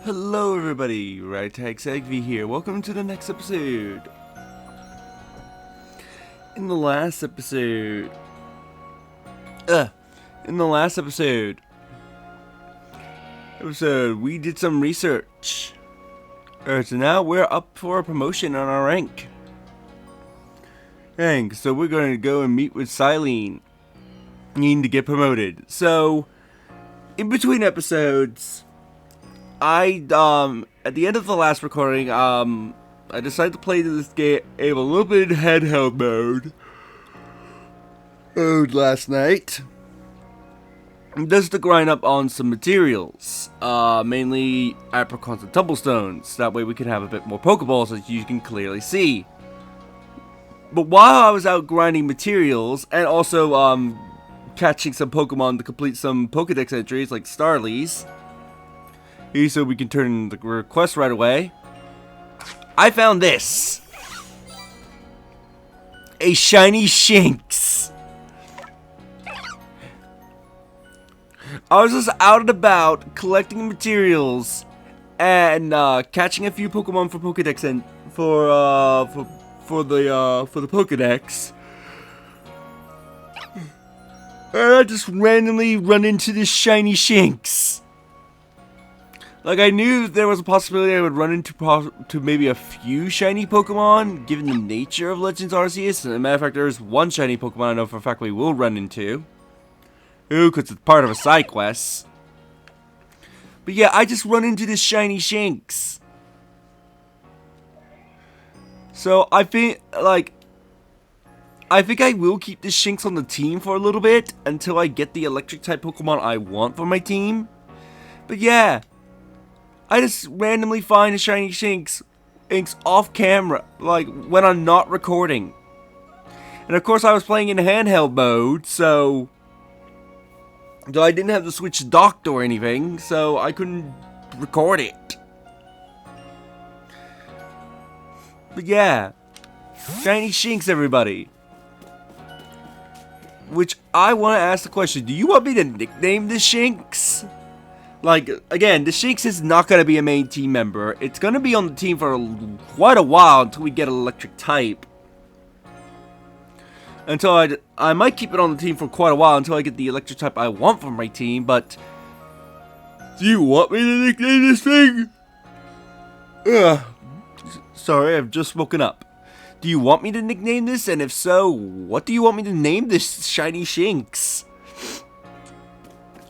Hello everybody, RagTagSegV here. Welcome to the next episode. In the last episode, we did some research. So now we're up for a promotion on our rank. So we're going to go and meet with Silene. Needing to get promoted. So, in between episodes, at the end of the last recording, I decided to play this game a little bit in handheld mode last night. Just to grind up on some materials, mainly apricots and tumblestones. That way we can have a bit more Pokeballs, as you can clearly see. But while I was out grinding materials, and also, catching some Pokemon to complete some Pokedex entries, like Starly's, so we can turn in the request right away, I found this. A shiny Shinx. I was just out and about collecting materials and catching a few Pokemon for Pokedex and for the Pokedex. And I just randomly run into this shiny Shinx. Like, I knew there was a possibility I would run into maybe a few shiny Pokemon, given the nature of Legends Arceus. As a matter of fact, there's one shiny Pokemon I know for a fact we will run into. Because it's part of a side quest. But yeah, I just run into this shiny Shinx. So, I think I will keep this Shinx on the team for a little bit until I get the electric type Pokemon I want for my team. But yeah, I just randomly find a shiny Shinx off camera, like when I'm not recording. And of course I was playing in handheld mode, so I didn't have the Switch docked or anything, so I couldn't record it. But yeah, shiny Shinx, everybody. Which I want to ask the question, do you want me to nickname this Shinx? Like, again, the Shinx is not going to be a main team member. It's going to be on the team for quite a while until we get an electric type. I might keep it on the team for quite a while until I get the electric type I want from my team, but do you want me to nickname this thing? Sorry, I've just woken up. Do you want me to nickname this? And if so, what do you want me to name this shiny Shinx?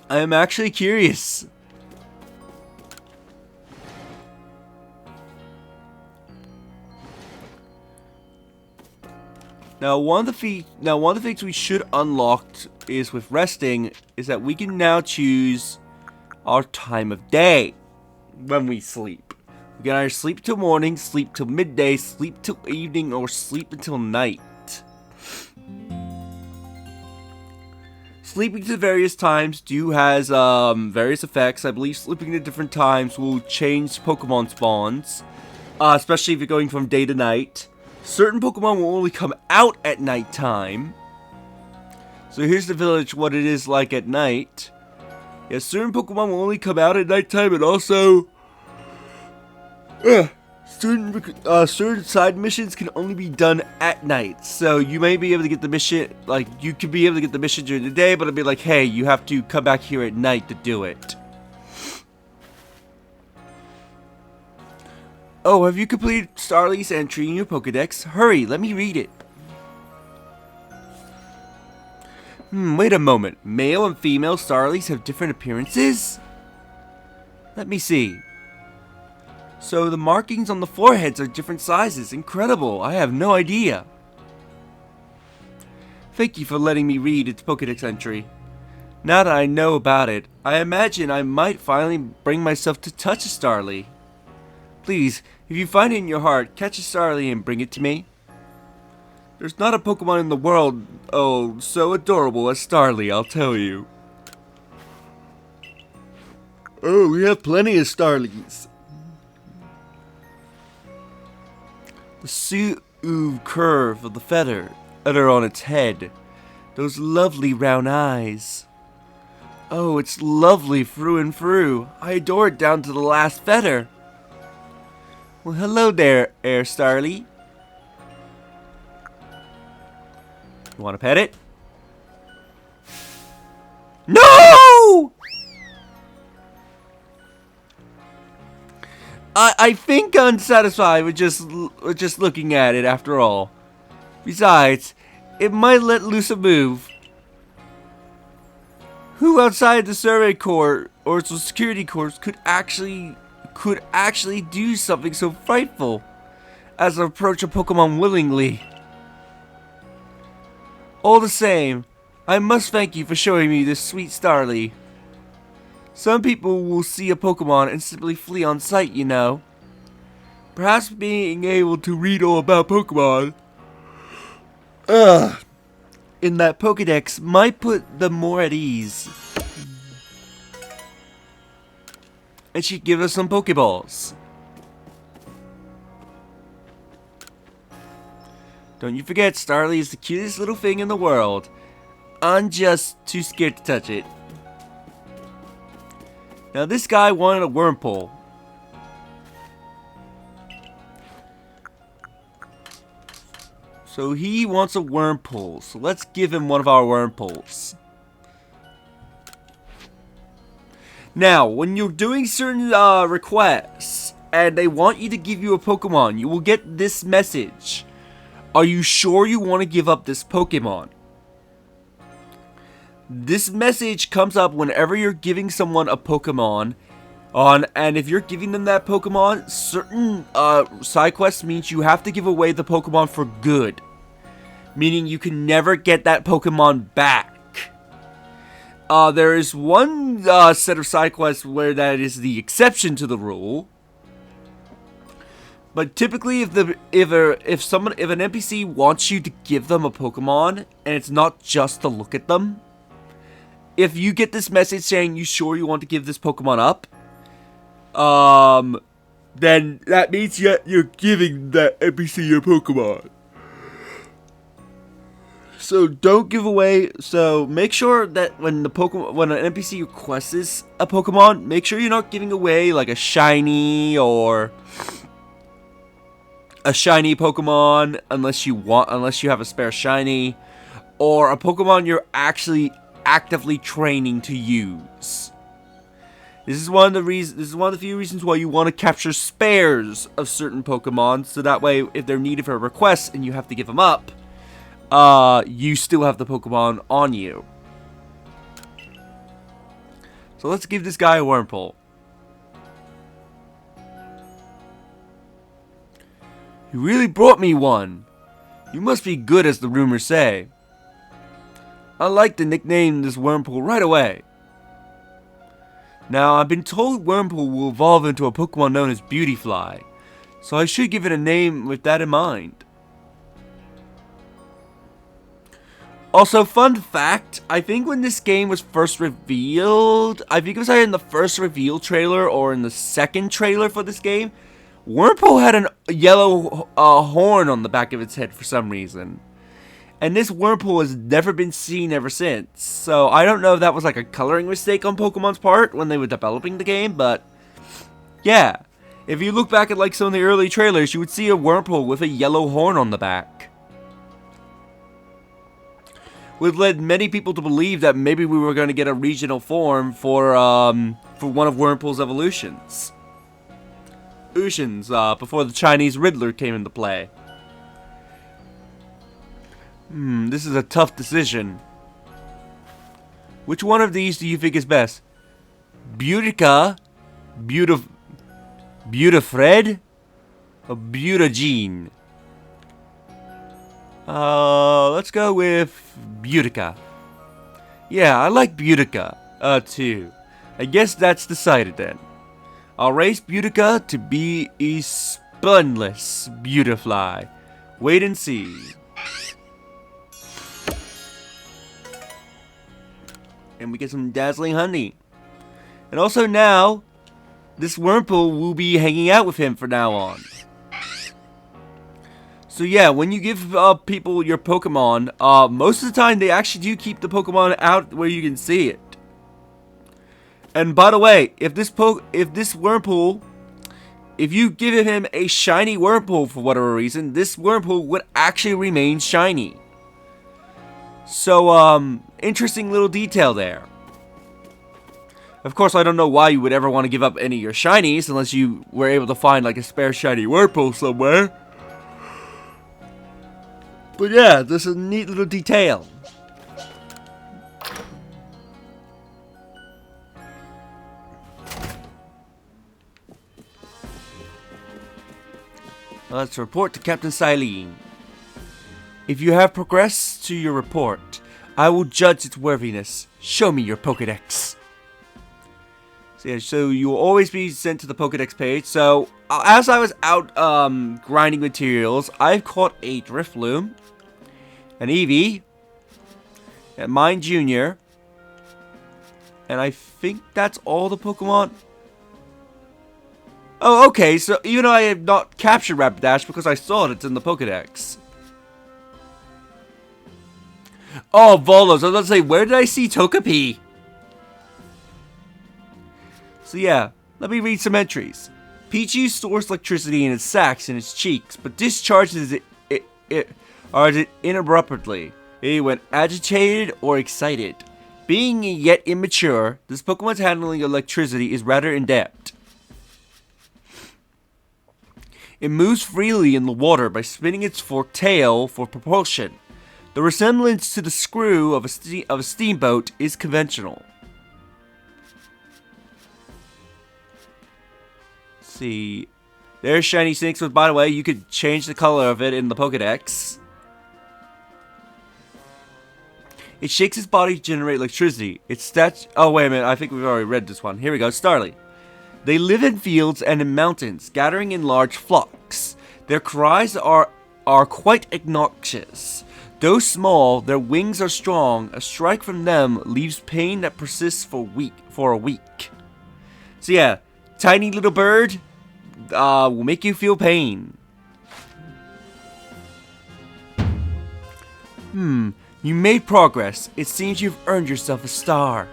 I am actually curious. Now, one of the things we should unlock is with resting is that we can now choose our time of day when we sleep. We can either sleep till morning, sleep till midday, sleep till evening, or sleep until night. Sleeping to various times has various effects. I believe sleeping at different times will change Pokemon spawns, especially if you're going from day to night. Certain Pokemon will only come out at nighttime. So here's the village, what it is like at night. Yeah, certain Pokemon will only come out at nighttime, and also certain side missions can only be done at night. So you may be able to get the mission, like, you could be able to get the mission during the day, but it'll be like, hey, you have to come back here at night to do it. Oh, have you completed Starly's entry in your Pokedex? Hurry, let me read it. Wait a moment. Male and female Starlys have different appearances? Let me see. So the markings on the foreheads are different sizes. Incredible. I have no idea. Thank you for letting me read its Pokedex entry. Now that I know about it, I imagine I might finally bring myself to touch a Starly. Please, if you find it in your heart, catch a Starly and bring it to me. There's not a Pokemon in the world, so adorable as Starly, I'll tell you. Oh, we have plenty of Starlies. The smooth curve of the feather on its head. Those lovely round eyes. Oh, it's lovely through and through. I adore it down to the last feather. Well, hello there, Air Starly. You want to pet it? No! I think unsatisfied with just looking at it after all. Besides, it might let loose a move. Who outside the survey corps or the security corps could actually do something so frightful as to approach a Pokemon willingly? All the same, I must thank you for showing me this sweet Starly. Some people will see a Pokemon and simply flee on sight, you know. Perhaps being able to read all about Pokemon in that Pokedex might put them more at ease. And she'd give us some Pokeballs. Don't you forget, Starly is the cutest little thing in the world. I'm just too scared to touch it. Now this guy wanted a Wurmple. So he wants a Wurmple. So let's give him one of our Wurmples. Now, when you're doing certain requests and they want you to give you a Pokemon, you will get this message. Are you sure you want to give up this Pokemon? This message comes up whenever you're giving someone a Pokemon, and if you're giving them that Pokemon, certain side quests means you have to give away the Pokemon for good. Meaning you can never get that Pokemon back. There is one set of side quests where that is the exception to the rule. But typically, if an NPC wants you to give them a Pokemon, and it's not just to look at them, if you get this message saying you sure you want to give this Pokemon up, then that means you're giving that NPC your Pokemon. So don't give away. So make sure that when an NPC requests a Pokemon, make sure you're not giving away like a shiny or a shiny Pokemon unless you have a spare shiny, or a Pokemon you're actually actively training to use. This is one of the few reasons why you want to capture spares of certain Pokemon, so that way if they're needed for a request and you have to give them up, you still have the Pokemon on you. So let's give this guy a Wurmple. You really brought me one. You must be good, as the rumors say. I like to nickname this Wurmple right away. Now, I've been told Wurmple will evolve into a Pokemon known as Beautyfly, so I should give it a name with that in mind. Also, fun fact, I think when this game was first revealed, I think it was either in the first reveal trailer or in the second trailer for this game, Wurmple had a yellow horn on the back of its head for some reason. And this Wurmple has never been seen ever since. So I don't know if that was like a coloring mistake on Pokemon's part when they were developing the game, but yeah. If you look back at like some of the early trailers, you would see a Wurmple with a yellow horn on the back. Which led many people to believe that maybe we were going to get a regional form for one of Wurmple's evolutions. Before the Chinese Riddler came into play. This is a tough decision. Which one of these do you think is best? Beautica, Beautifred, or Beautigene? Let's go with Beautica. Yeah, I like Beautica, too. I guess that's decided then. I'll raise Beautica to be a Spunless Beautifly. Wait and see. And we get some dazzling honey. And also now, this Wurmple will be hanging out with him from now on. So yeah, when you give people your Pokemon, most of the time they actually do keep the Pokemon out where you can see it. And by the way, if this Wurmple, if you give him a shiny Wurmple for whatever reason, this Wurmple would actually remain shiny. So, interesting little detail there. Of course, I don't know why you would ever want to give up any of your shinies unless you were able to find like a spare shiny Wurmple somewhere. But yeah, this is a neat little detail. Let's report to Captain Silene. If you have progressed to your report, I will judge its worthiness. Show me your Pokedex. So, yeah, so you will always be sent to the Pokedex page. So, as I was out grinding materials, I've caught a Drifloon, an Eevee, a Mine Jr., and I think that's all the Pokemon. Oh, okay, so even though I have not captured Rapidash because I saw it, it's in the Pokedex. Oh, Volos, I was about to say, where did I see Togepi? So yeah, let me read some entries. Pichu stores electricity in its sacs and its cheeks, but discharges it uninterruptedly, when agitated or excited. Being yet immature, this Pokemon's handling of electricity is rather in-depth. It moves freely in the water by spinning its forked tail for propulsion. The resemblance to the screw of a steamboat is conventional. Let's see. There's Shiny Snakes, but by the way, you could change the color of it in the Pokedex. It shakes its body to generate electricity. Oh, wait a minute. I think we've already read this one. Here we go. Starly. They live in fields and in mountains, gathering in large flocks. Their cries are quite obnoxious. Though small, their wings are strong. A strike from them leaves pain that persists for a week. So yeah, tiny little bird will make you feel pain. You made progress. It seems you've earned yourself a star.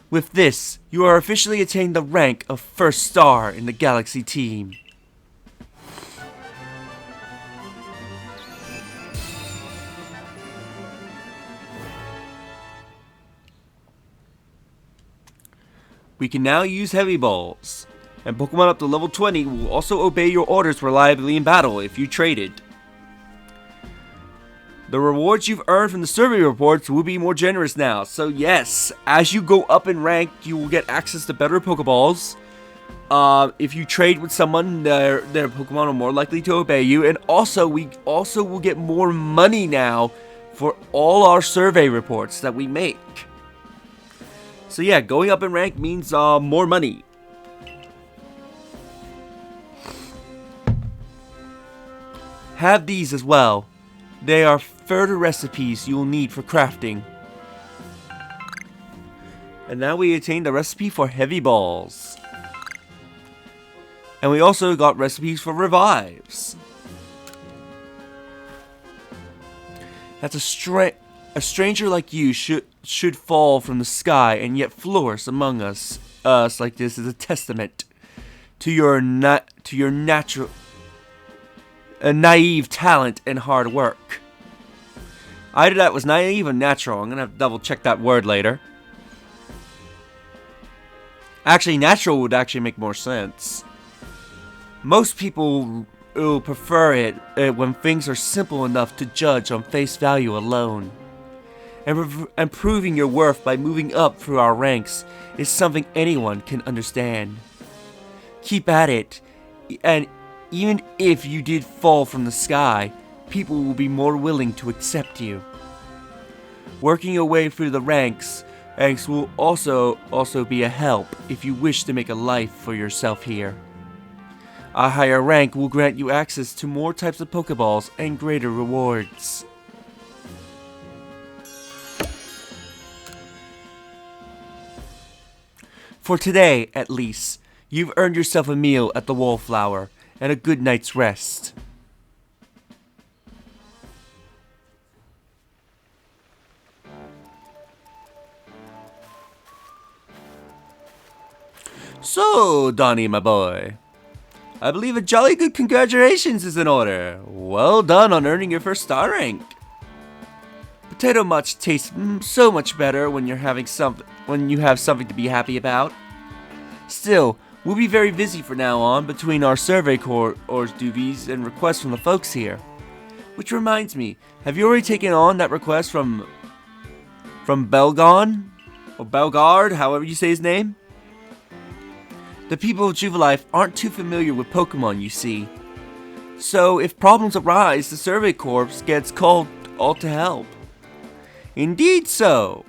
With this, you are officially attained the rank of first star in the Galaxy team. We can now use Heavy Balls, and Pokemon up to level 20 will also obey your orders reliably in battle if you traded. The rewards you've earned from the survey reports will be more generous now. So yes, as you go up in rank, you will get access to better Pokeballs. If you trade with someone, their Pokemon are more likely to obey you. And also, we also will get more money now for all our survey reports that we make. So yeah, going up in rank means more money. Have these as well. They are further recipes you will need for crafting. And now we attained the recipe for Heavy Balls. And we also got recipes for revives. That's a stranger like you should fall from the sky and yet flourish among us like this is a testament to your natural naive talent and hard work. Either that was naive or natural. I'm gonna have to double check that word later. Actually, natural would actually make more sense. Most people will prefer it when things are simple enough to judge on face value alone. And proving your worth by moving up through our ranks is something anyone can understand. Keep at it, and even if you did fall from the sky, people will be more willing to accept you. Working your way through the ranks will also be a help if you wish to make a life for yourself here. A higher rank will grant you access to more types of Pokeballs and greater rewards. For today, at least, you've earned yourself a meal at the Wallflower and a good night's rest. So, Donnie, my boy, I believe a jolly good congratulations is in order. Well done on earning your first star rank. Potato much tastes so much better when you have something to be happy about. Still, we'll be very busy from now on between our survey corps duties and requests from the folks here. Which reminds me, have you already taken on that request from Belgon? Or Belgard, however you say his name? The people of Jubilife aren't too familiar with Pokemon, you see. So, if problems arise, the Survey Corps gets called all to help. Indeed so.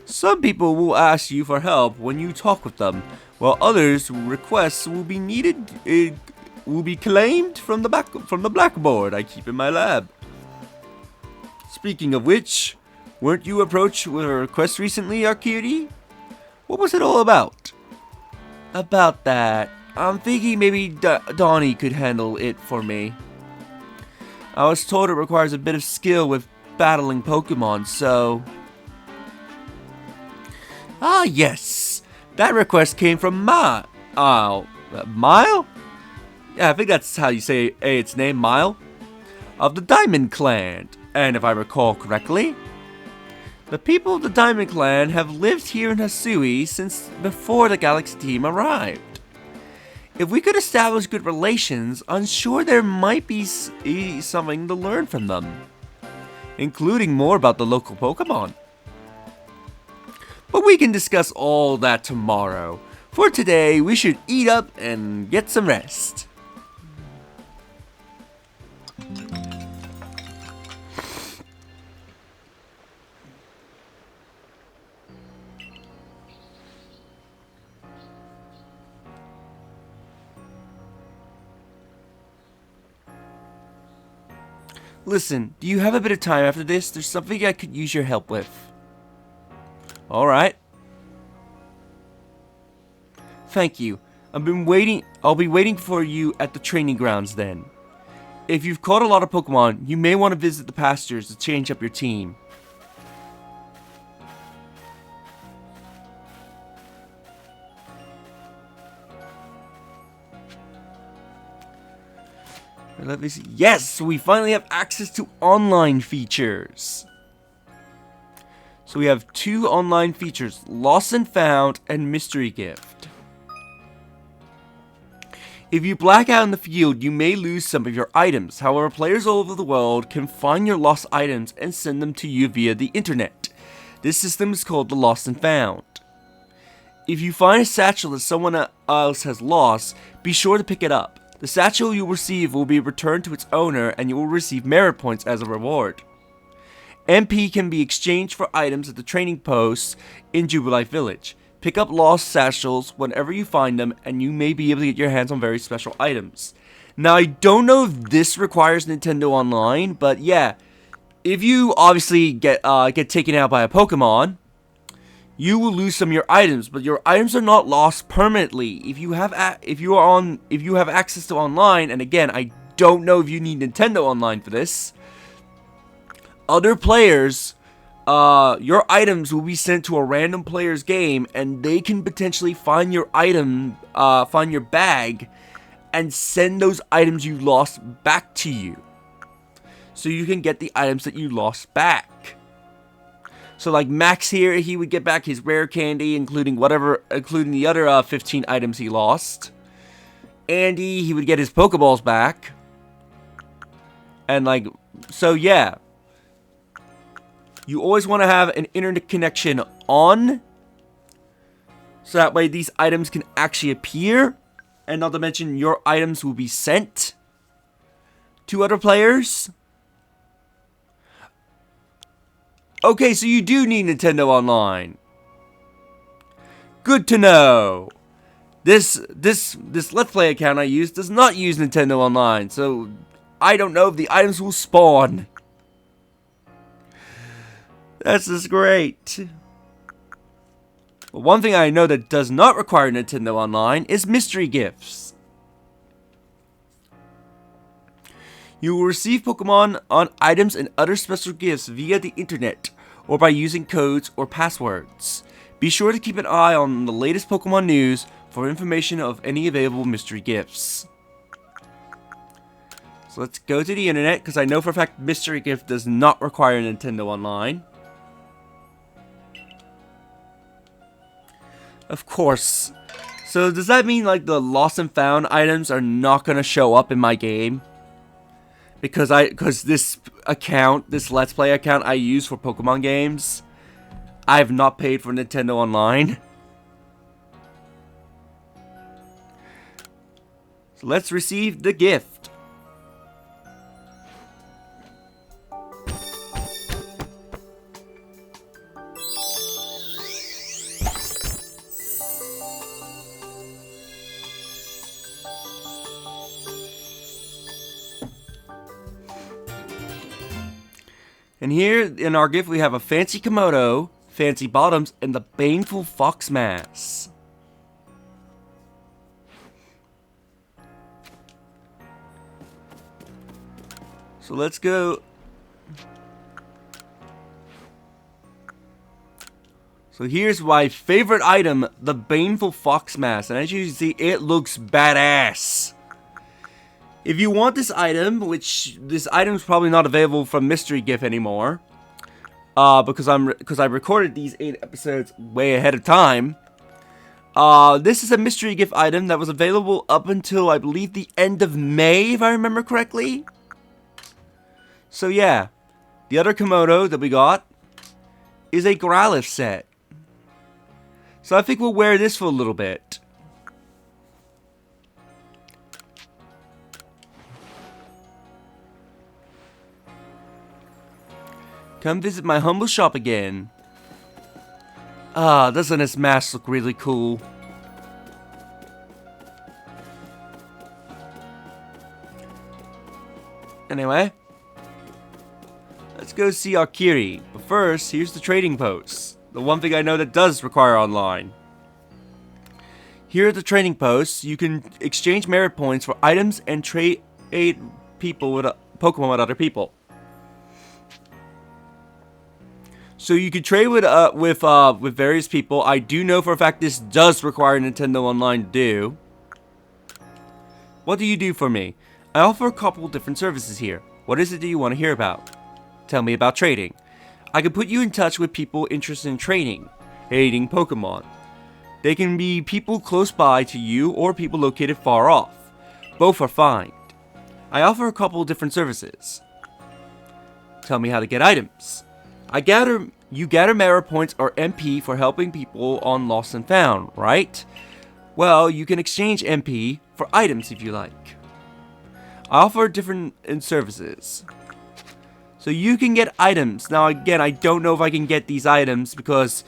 Some people will ask you for help when you talk with them, while others' requests will be claimed from the blackboard I keep in my lab. Speaking of which, weren't you approached with a request recently, Arcutie? What was it all about? About that, I'm thinking maybe Donnie could handle it for me. I was told it requires a bit of skill with battling Pokemon, so... Ah, yes! That request came from Mile? Yeah, I think that's how you say its name, Mile. Of the Diamond Clan. And if I recall correctly, the people of the Diamond Clan have lived here in Hisui since before the Galaxy team arrived. If we could establish good relations, I'm sure there might be something to learn from them, including more about the local Pokemon. But we can discuss all that tomorrow. For today, we should eat up and get some rest. Listen, do you have a bit of time after this? There's something I could use your help with. Alright. Thank you. I'll be waiting for you at the training grounds then. If you've caught a lot of Pokemon, you may want to visit the pastures to change up your team. Let me see. Yes, we finally have access to online features. So we have 2 online features, Lost and Found and Mystery Gift. If you black out in the field, you may lose some of your items. However, players all over the world can find your lost items and send them to you via the internet. This system is called the Lost and Found. If you find a satchel that someone else has lost, be sure to pick it up. The satchel you receive will be returned to its owner and you will receive merit points as a reward. MP can be exchanged for items at the training posts in Jubilife Village. Pick up lost satchels whenever you find them and you may be able to get your hands on very special items. Now I don't know if this requires Nintendo Online, but yeah, if you obviously get taken out by a Pokemon, you will lose some of your items, but your items are not lost permanently. If you have access to online, and again, I don't know if you need Nintendo Online for this. Other players, your items will be sent to a random player's game, and they can potentially find your item, find your bag, and send those items you lost back to you. So you can get the items that you lost back. So like Max here, he would get back his rare candy, including the other 15 items he lost. Andy, he would get his Pokeballs back. And like, so yeah. You always want to have an internet connection on, so that way these items can actually appear. And not to mention, your items will be sent to other players. Okay, so you do need Nintendo Online. Good to know. This Let's Play account I use does not use Nintendo Online, so I don't know if the items will spawn. That's just great. Well, one thing I know that does not require Nintendo Online is mystery gifts. You will receive Pokemon on items and other special gifts via the internet, or by using codes or passwords. Be sure to keep an eye on the latest Pokemon news for information of any available mystery gifts. So let's go to the internet, because I know for a fact mystery gift does not require Nintendo Online. Of course. So does that mean like the lost and found items are not going to show up in my game? Because this account, this Let's Play account I use for Pokemon games, I have not paid for Nintendo Online. So let's receive the gift. And here in our gift we have a fancy Komodo, fancy bottoms, and the baneful fox mask. So let's go. So here's my favorite item, the baneful fox mask, and as you can see, it looks badass. If you want this item, which this item is probably not available from Mystery Gift anymore, because I recorded these 8 episodes way ahead of time. This is a Mystery Gift item that was available up until I believe the end of May, if I remember correctly. So yeah, the other Komodo that we got is a Growlithe set. So I think we'll wear this for a little bit. Come visit my humble shop again. Ah, doesn't this mask look really cool? Anyway, let's go see Akiri. But first, here's the trading post. The one thing I know that does require online. Here at the trading posts, you can exchange merit points for items and trade people with Pokemon with other people. So you can trade with various people. I do know for a fact this does require Nintendo Online to do. What do you do for me? I offer a couple different services here. What is it that you want to hear about? Tell me about trading. I can put you in touch with people interested in trading, hating Pokemon. They can be people close by to you or people located far off. Both are fine. I offer a couple different services. Tell me how to get items. You gather merit points or MP for helping people on Lost and Found, right? Well, you can exchange MP for items if you like. I offer different services. So you can get items. Now again, I don't know if I can get these items because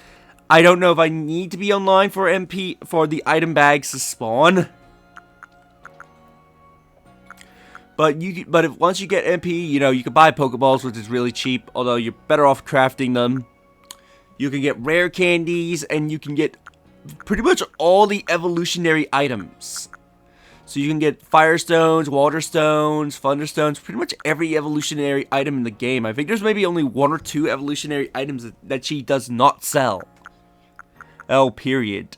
I don't know if I need to be online for MP for the item bags to spawn. But if once you get MP, you know, you can buy Pokeballs, which is really cheap, although you're better off crafting them. You can get rare candies, and you can get pretty much all the evolutionary items. So you can get Fire Stones, Water Stones, Thunder Stones, pretty much every evolutionary item in the game. I think there's maybe only 1 or 2 evolutionary items that she does not sell. Period.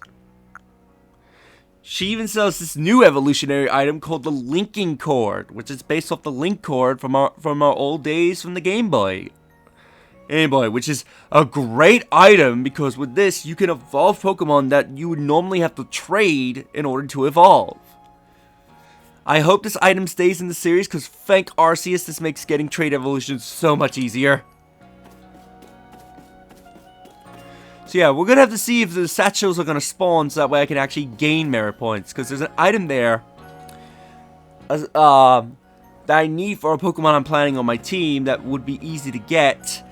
She even sells this new evolutionary item called the Linking Cord, which is based off the Link Cord from our old days from the Game Boy. Which is a great item because with this you can evolve Pokemon that you would normally have to trade in order to evolve. I hope this item stays in the series because thank Arceus, this makes getting trade evolutions so much easier. So yeah, we're gonna have to see if the satchels are gonna spawn so that way I can actually gain merit points. Because there's an item there that I need for a Pokemon I'm planning on my team that would be easy to get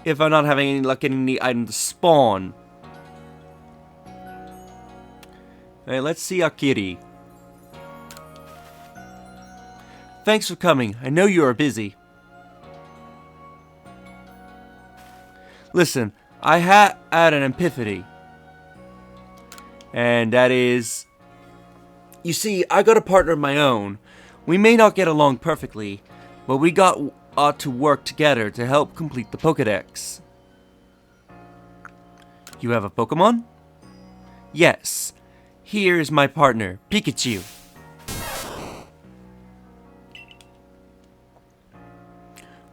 if I'm not having any luck getting the item to spawn. Alright, let's see Akiri. Thanks for coming. I know you are busy. Listen, I had an epiphany. And that is... You see, I got a partner of my own. We may not get along perfectly, but we got to work together to help complete the Pokedex. You have a Pokemon? Yes. Here is my partner, Pikachu.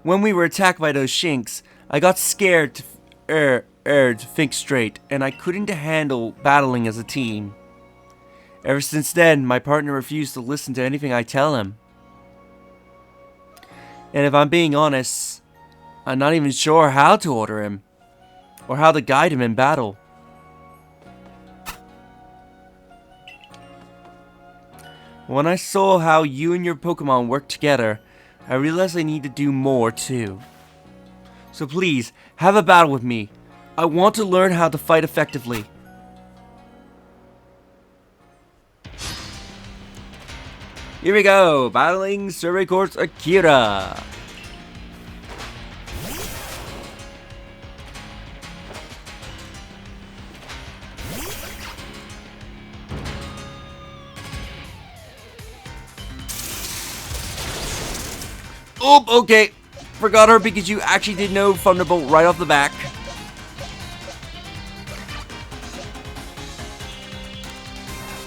When we were attacked by those Shinx, I got scared to think straight, and I couldn't handle battling as a team. Ever since then, my partner refused to listen to anything I tell him. And if I'm being honest, I'm not even sure how to order him, or how to guide him in battle. When I saw how you and your Pokemon work together, I realized I need to do more too. So please, have a battle with me. I want to learn how to fight effectively. Here we go, battling Survey Corps Akira. Oh, okay. Forgot her Pikachu actually did know Thunderbolt right off the back.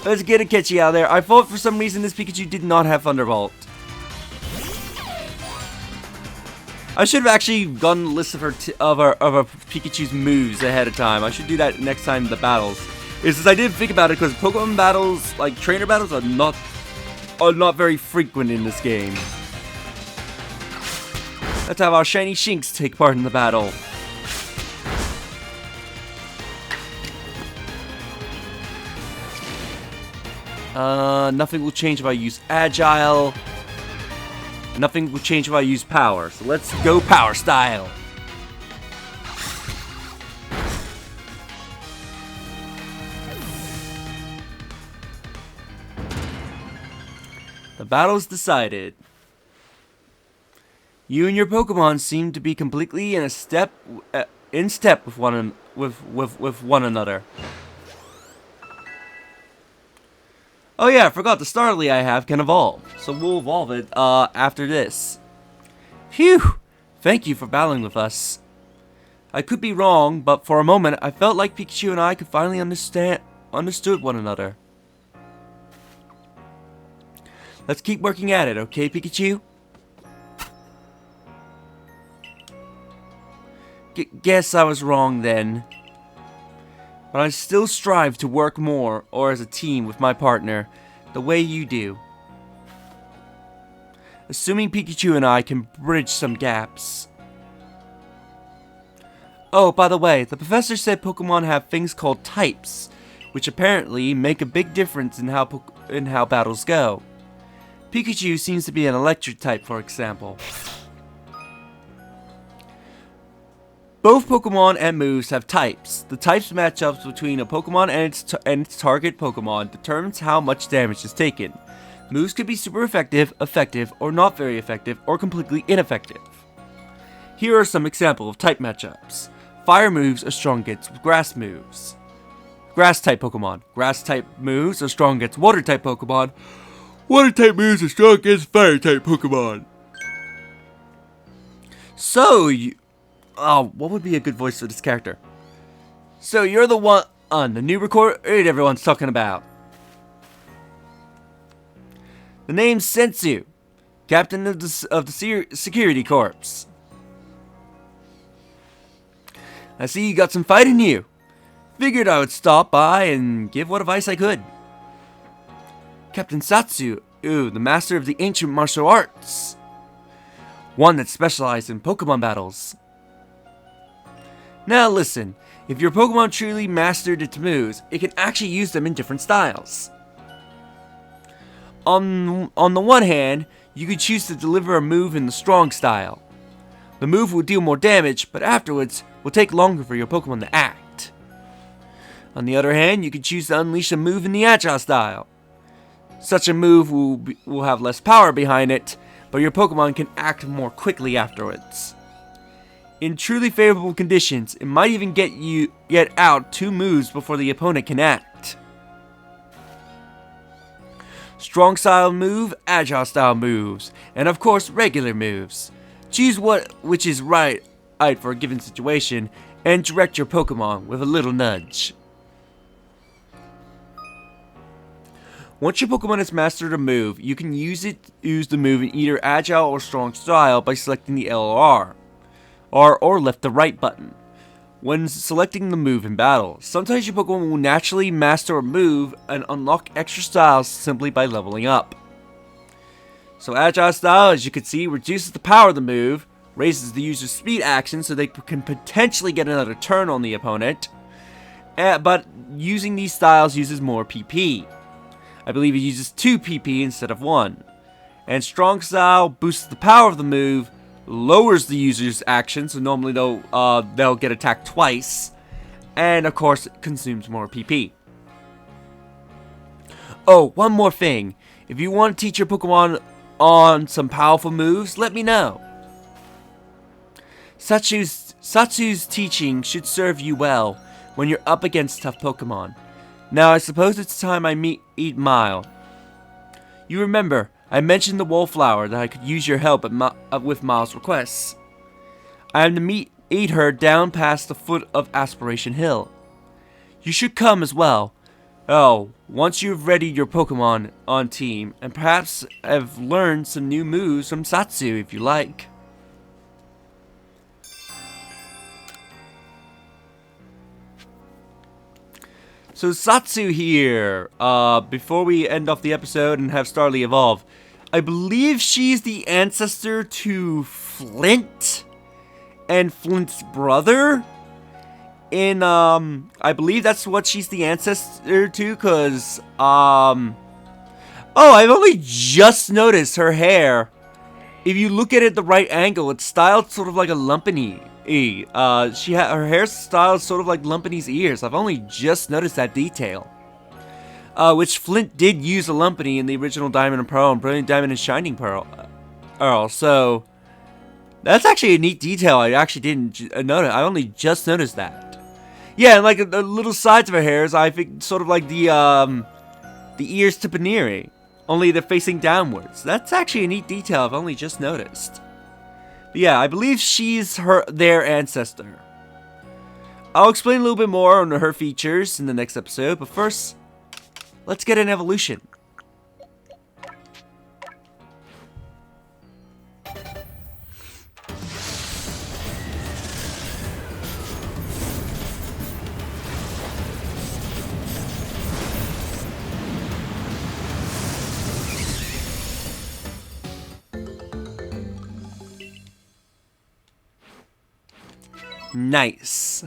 Let's get a Ketchy out there. I thought for some reason this Pikachu did not have Thunderbolt. I should have actually gotten a list of her Pikachu's moves ahead of time. I should do that next time the battles. It's just I didn't think about it because Pokemon battles, like trainer battles, are not very frequent in this game. Let's have our shiny Shinx take part in the battle. Nothing will change if I use Agile. Nothing will change if I use Power. So let's go Power style. The battle's decided. You and your Pokemon seem to be completely in step with one another. Oh yeah, I forgot the Starly I have can evolve, so we'll evolve it after this. Phew! Thank you for battling with us. I could be wrong, but for a moment I felt like Pikachu and I could finally understood one another. Let's keep working at it, okay, Pikachu? Guess I was wrong then. But I still strive to work more, or as a team with my partner, the way you do. Assuming Pikachu and I can bridge some gaps. Oh, by the way, the professor said Pokemon have things called types, which apparently make a big difference in how battles go. Pikachu seems to be an electric type, for example. Both Pokemon and moves have types. The types matchups between a Pokemon and its target Pokemon determines how much damage is taken. Moves could be super effective, effective, or not very effective, or completely ineffective. Here are some examples of type matchups. Fire moves are strong against grass moves. Grass type Pokemon. Grass type moves are strong against water type Pokemon. Water type moves are strong against fire type Pokemon. So, what would be a good voice for this character? So you're the one on the new record everyone's talking about. The name's Sensu, captain of the security corps. I see you got some fight in you. Figured I would stop by and give what advice I could. Captain Satsu, the master of the ancient martial arts. One that specialized in Pokemon battles. Now listen, if your Pokemon truly mastered its moves, it can actually use them in different styles. On the one hand, you could choose to deliver a move in the strong style. The move will deal more damage, but afterwards will take longer for your Pokemon to act. On the other hand, you could choose to unleash a move in the agile style. Such a move will have less power behind it, but your Pokemon can act more quickly afterwards. In truly favorable conditions, it might even get out 2 moves before the opponent can act. Strong style move, agile style moves, and of course regular moves. Choose which is right right for a given situation and direct your Pokemon with a little nudge. Once your Pokemon has mastered a move, you can use the move in either Agile or Strong Style by selecting the L or R, or left to right button. When selecting the move in battle, sometimes your Pokemon will naturally master a move and unlock extra styles simply by leveling up. So Agile Style, as you can see, reduces the power of the move, raises the user's speed action so they can potentially get another turn on the opponent, but using these styles uses more PP. I believe it uses 2 PP instead of 1. And Strong Style boosts the power of the move, lowers the user's action, so normally they'll get attacked twice, and of course it consumes more PP. Oh, one more thing. If you want to teach your Pokemon on some powerful moves, let me know. Satsu's teaching should serve you well when you're up against tough Pokemon. Now I suppose it's time I eat Mile. You remember, I mentioned the Wallflower that I could use your help with Mile's requests. I am to eat her down past the foot of Aspiration Hill. You should come as well. Oh, once you've readied your Pokemon on team, and perhaps have learned some new moves from Satsu if you like. So Satsu here, before we end off the episode and have Starly evolve, I believe she's the ancestor to Flint and Flint's brother. I believe that's what she's the ancestor to, cause, oh, I've only just noticed her hair. If you look at it at the right angle, it's styled sort of like a Lumpini. Her hairstyle is sort of like Lumpini's ears. I've only just noticed that detail. Which Flint did use a Lumpini in the original Diamond and Pearl and Brilliant Diamond and Shining Pearl. So that's actually a neat detail. I actually didn't notice. I only just noticed that. Yeah, and like the little sides of her hairs, I think sort of like the ears to Paniri, only they're facing downwards. That's actually a neat detail I've only just noticed. But yeah, I believe she's their ancestor. I'll explain a little bit more on her features in the next episode, but first, let's get an evolution. Nice.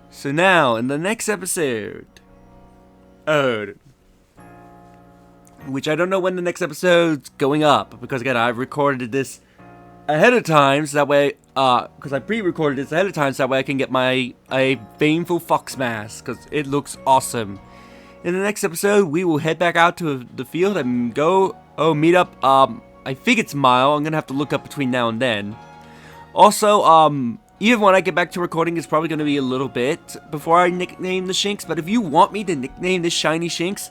So now, in the next episode, which I don't know when the next episode's going up, because again, I've recorded this ahead of time, so that way, because I pre-recorded this ahead of time, so that way I can get a Baneful Fox mask, because it looks awesome. In the next episode, we will head back out to the field and go, meet up, I think it's Mile. I'm gonna have to look up between now and then. Also, even when I get back to recording, it's probably going to be a little bit before I nickname the Shinx, but if you want me to nickname this shiny Shinx,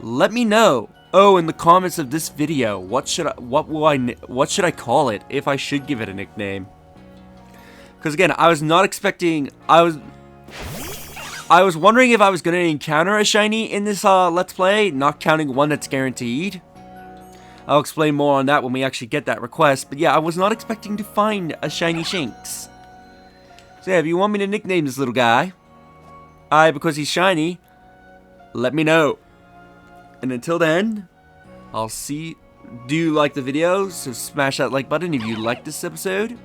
let me know. Oh, in the comments of this video, what should I call it if I should give it a nickname? Because again, I was not expecting, I was wondering if I was going to encounter a shiny in this Let's Play, not counting one that's guaranteed. I'll explain more on that when we actually get that request, but yeah, I was not expecting to find a shiny Shinx. So yeah, if you want me to nickname this little guy, because he's shiny, let me know. And until then, I'll see. Do you like the video? So smash that like button if you like this episode.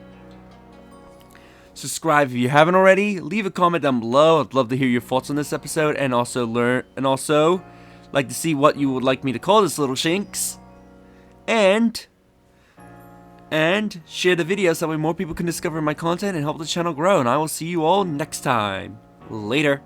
Subscribe if you haven't already. Leave a comment down below. I'd love to hear your thoughts on this episode, and also like to see what you would like me to call this little Shinx. And share the video so that way more people can discover my content and help the channel grow. And I will see you all next time. Later.